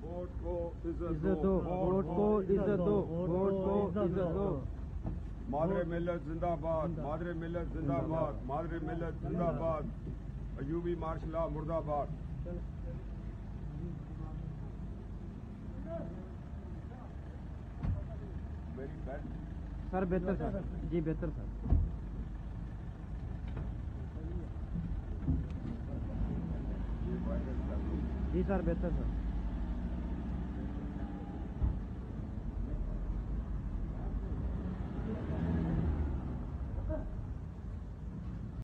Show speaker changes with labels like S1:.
S1: Vote को इज्जत
S2: दो, वोट को इज्जत दो, वोट को इज्जत दो।
S1: मादरे मिल्लत जिंदाबाद, मादरे मिल्लत जिंदाबाद, मादरे मिल्लत जिंदाबाद। अयूबी मार्शल मुर्दाबाद। मेरी बेल्ट
S2: सर बेहतर सर, जी बेहतर सर। जी सर बेहतर सर।